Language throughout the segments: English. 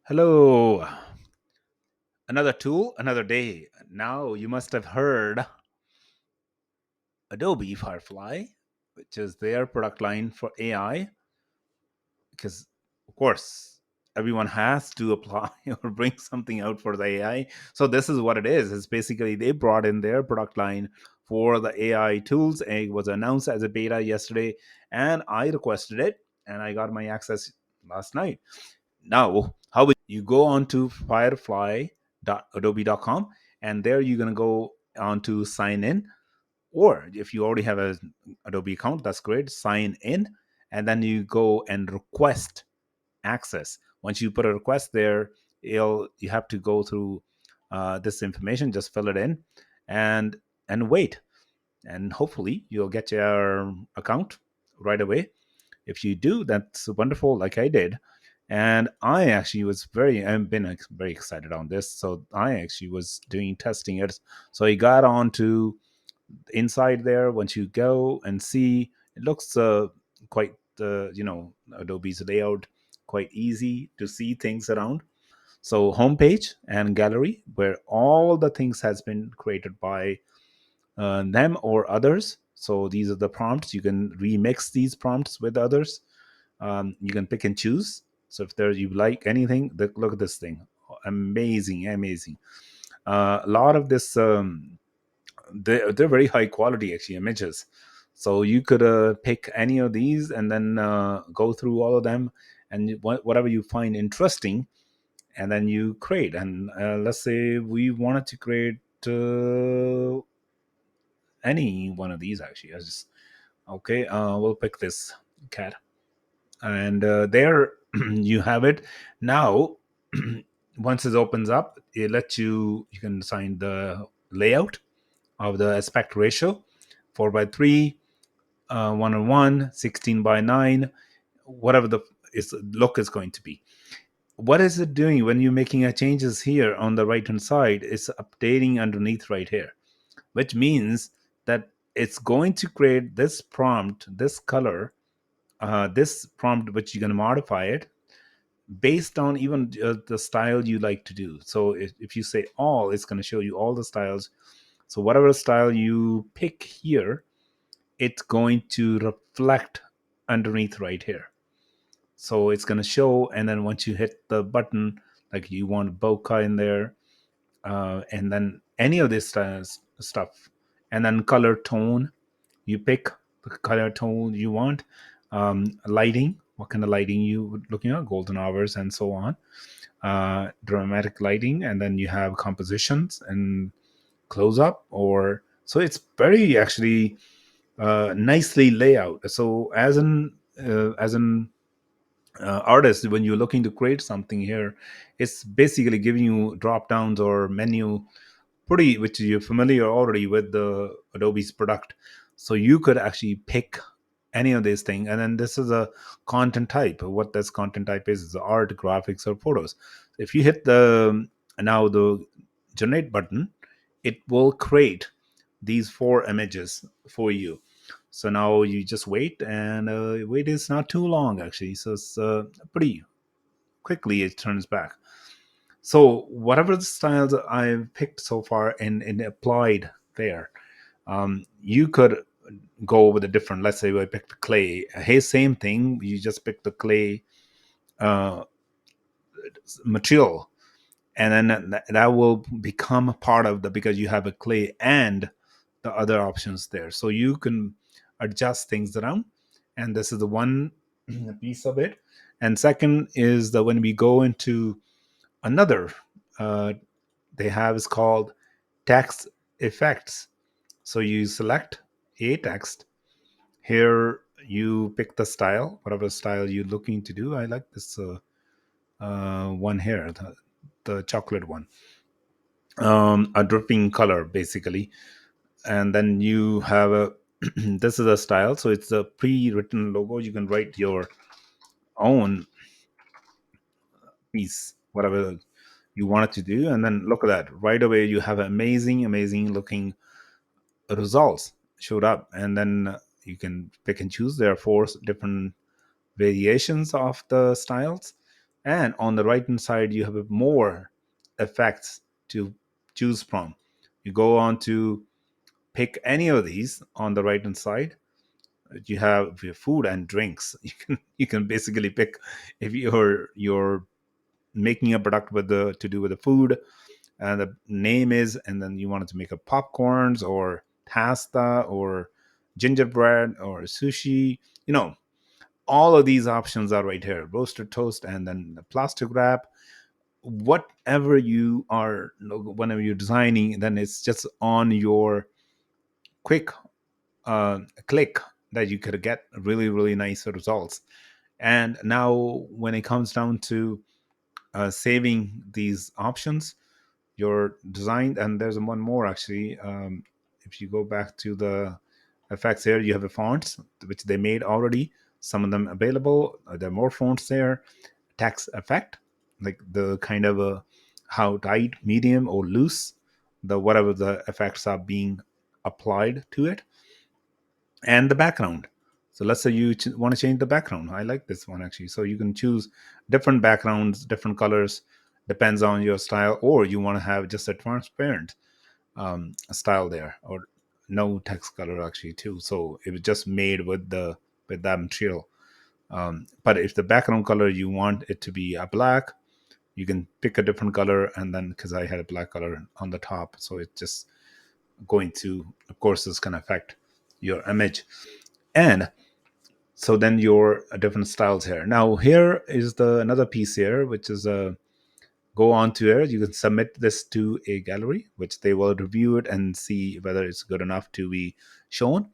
Hello. Another tool, another day. Now you must have heard Adobe Firefly, which is their product line for AI, because, of course, everyone has to apply or bring something out for the AI. So this is what it is. It's basically they brought in their product line for the AI tools, and it was announced as a beta yesterday, and I requested it, and I got my access last night. Now, how would you go on to firefly.adobe.com, and there you're going to go on to sign in, or if you already have an Adobe account, that's great, sign in, and then you go and request access. Once you put a request there, you have to go through this information, just fill it in, and wait, and hopefully you'll get your account right away. If you do, that's wonderful, like I did. And I actually I've been very excited on this. So I actually was doing testing it. So I got on to inside there. Once you go and see, it looks quite, Adobe's layout, quite easy to see things around. So homepage and gallery, where all the things has been created by them or others. So these are the prompts. You can remix these prompts with others. You can pick and choose. So if there you like anything, look at this thing, amazing, amazing. A lot of this, they're very high quality actually images. So you could pick any of these and then go through all of them, and whatever you find interesting, and then you create. And let's say we wanted to create any one of these actually. I just okay. We'll pick this cat, and there you have it. Now once it opens up, it lets you can assign the layout of the aspect ratio, 4 by 3, 1 on 1, 16 by 9, whatever the look is going to be. What is it doing when you're making a changes here on the right hand side? It's updating underneath right here, which means that it's going to create this prompt, this color, this prompt, which you're going to modify it based on even the style you like to do. So if you say all, it's going to show you all the styles. So whatever style you pick here, it's going to reflect underneath right here. So it's going to show, and then once you hit the button, like you want bokeh in there, and then any of this stuff, and then color tone, you pick the color tone you want. Lighting, what kind of lighting you looking at, golden hours and so on. Dramatic lighting, and then you have compositions and close up, or so it's very actually nicely layout. So as an artist, when you're looking to create something here, it's basically giving you drop downs or menu, pretty, which you're familiar already with the Adobe's product. So you could actually pick any of these things, and then this is a content type. What this content type is art, graphics, or photos. If you hit the generate button, it will create these 4 images for you. So now you just wait, and wait is not too long actually. So it's pretty quickly it turns back. So whatever the styles I've picked so far and applied there, you could go with a different. Let's say I picked clay. Hey, same thing. You just pick the clay uh, material, and then that will become a part of the, because you have a clay and the other options there. So you can adjust things around, and this is the one piece of it. And second is that when we go into another, uh, they have is called text effects. So you select a text here, you pick the style, whatever style you're looking to do. I like this one here, the chocolate one, a dripping color basically. And then you have a this is a style, so it's a pre-written logo. You can write your own piece, whatever you want it to do, and then look at that, right away you have amazing looking results showed up. And then you can pick and choose. There are 4 different variations of the styles, And on the right hand side, you have more effects to choose from. You go on to pick any of these on the right hand side. You have your food and drinks. You can basically pick if you're making a product with the to do with the food, and the name is, and then you wanted to make a popcorns or pasta or gingerbread or sushi. All of these options are right here: roasted toast, and then the plastic wrap. Whatever you are, whenever you're designing, then it's just on your quick click that you could get really, really nice results. And now when it comes down to saving these options, your design, and there's one more actually. If you go back to the effects here, you have the fonts which they made already, some of them available. There are more fonts there. Text effect, like the kind of a how tight, medium, or loose, the whatever the effects are being applied to it. And the background. So let's say you want to change the background. I like this one actually. So you can choose different backgrounds, different colors, depends on your style, or you want to have just a transparent style there, or no text color actually too. So it was just made with that material. But if the background color you want it to be a black, you can pick a different color, and then because I had a black color on the top, so it's just going to, of course, this can affect your image. And so then your different styles here. Now here is the another piece here, which is go on to here. You can submit this to a gallery, which they will review it and see whether it's good enough to be shown,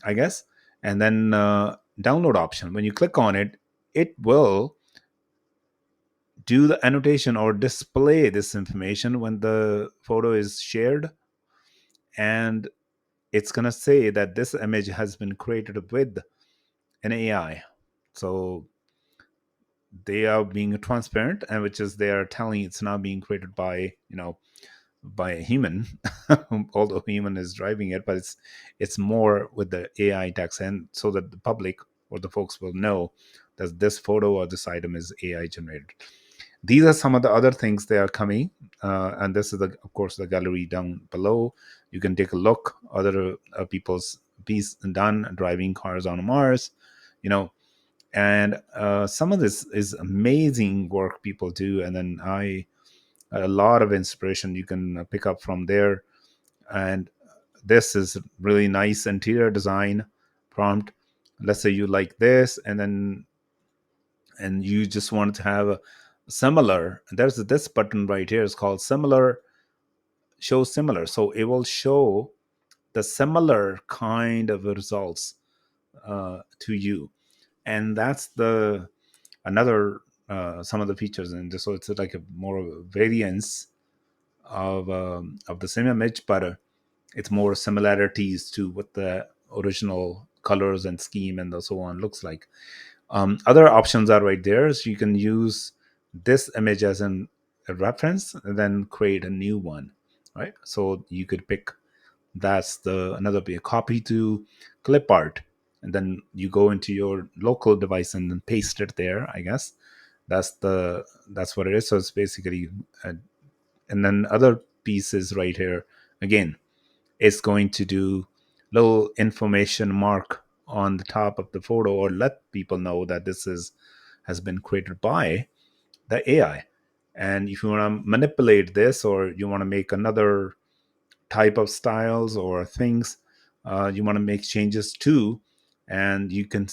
I guess. And then download option. When you click on it, it will do the annotation or display this information when the photo is shared, and it's going to say that this image has been created with an AI. So they are being transparent, and which is they are telling it's not being created by by a human, although human is driving it, but it's more with the AI text, and so that the public or the folks will know that this photo or this item is AI generated. These are some of the other things they are coming, and this is of course the gallery down below. You can take a look other people's piece done driving cars on Mars, you know and some of this is amazing work people do, and then I a lot of inspiration you can pick up from there. And this is really nice interior design prompt. Let's say you like this, and you just want to have a similar. There's this button right here, it's called similar, show similar, so it will show the similar kind of results to you. And that's the another some of the features in this. So it's like a more of a variance of the same image, but it's more similarities to what the original colors and scheme and so on looks like. Other options are right there, so you can use this image as a reference and then create a new one, right? So you could pick, that's the another be a copy to clip art, and then you go into your local device and then paste it there, I guess. That's what it is. So it's basically and then other pieces right here, again, it's going to do little information mark on the top of the photo, or let people know that this is has been created by the AI. And if you want to manipulate this, or you want to make another type of styles or things you want to make changes to, and you can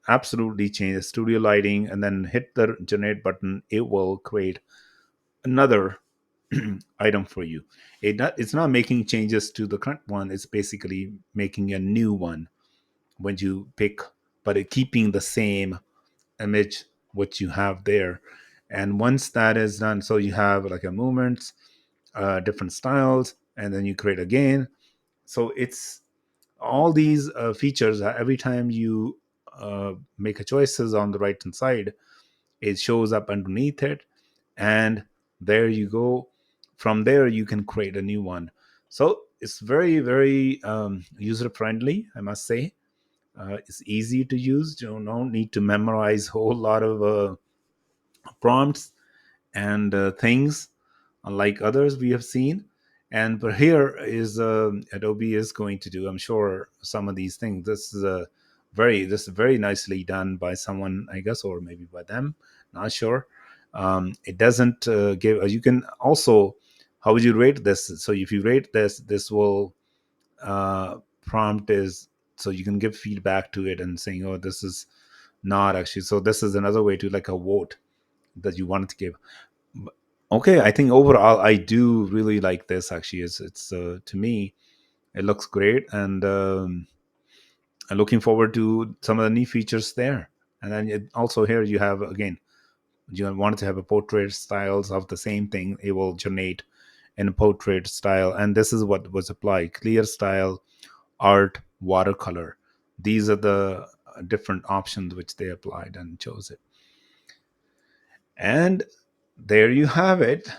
absolutely change the studio lighting and then hit the generate button, it will create another item for you. It's not making changes to the current one, it's basically making a new one when you pick, but keeping the same image what you have there. And once that is done, so you have like a movements, different styles, and then you create again. So it's all these features. Every time you make a choices on the right hand side, it shows up underneath it, and there you go. From there you can create a new one. So it's very, very user friendly, I must say. It's easy to use. You don't need to memorize a whole lot of prompts and things unlike others we have seen. And but here is Adobe is going to do, I'm sure, some of these things. This is very nicely done by someone, I guess, or maybe by them, not sure. It doesn't give you can also, how would you rate this? So if you rate this will prompt is, so you can give feedback to it and saying, oh, this is not actually, so this is another way to like a vote that you wanted to give. Okay, I think overall I do really like this. Actually, it's to me it looks great, and I'm looking forward to some of the new features there. And then also here you have, again, you wanted to have a portrait styles of the same thing, it will generate in a portrait style, and this is what was applied: clear style, art, watercolor. These are the different options which they applied and chose it. And there you have it.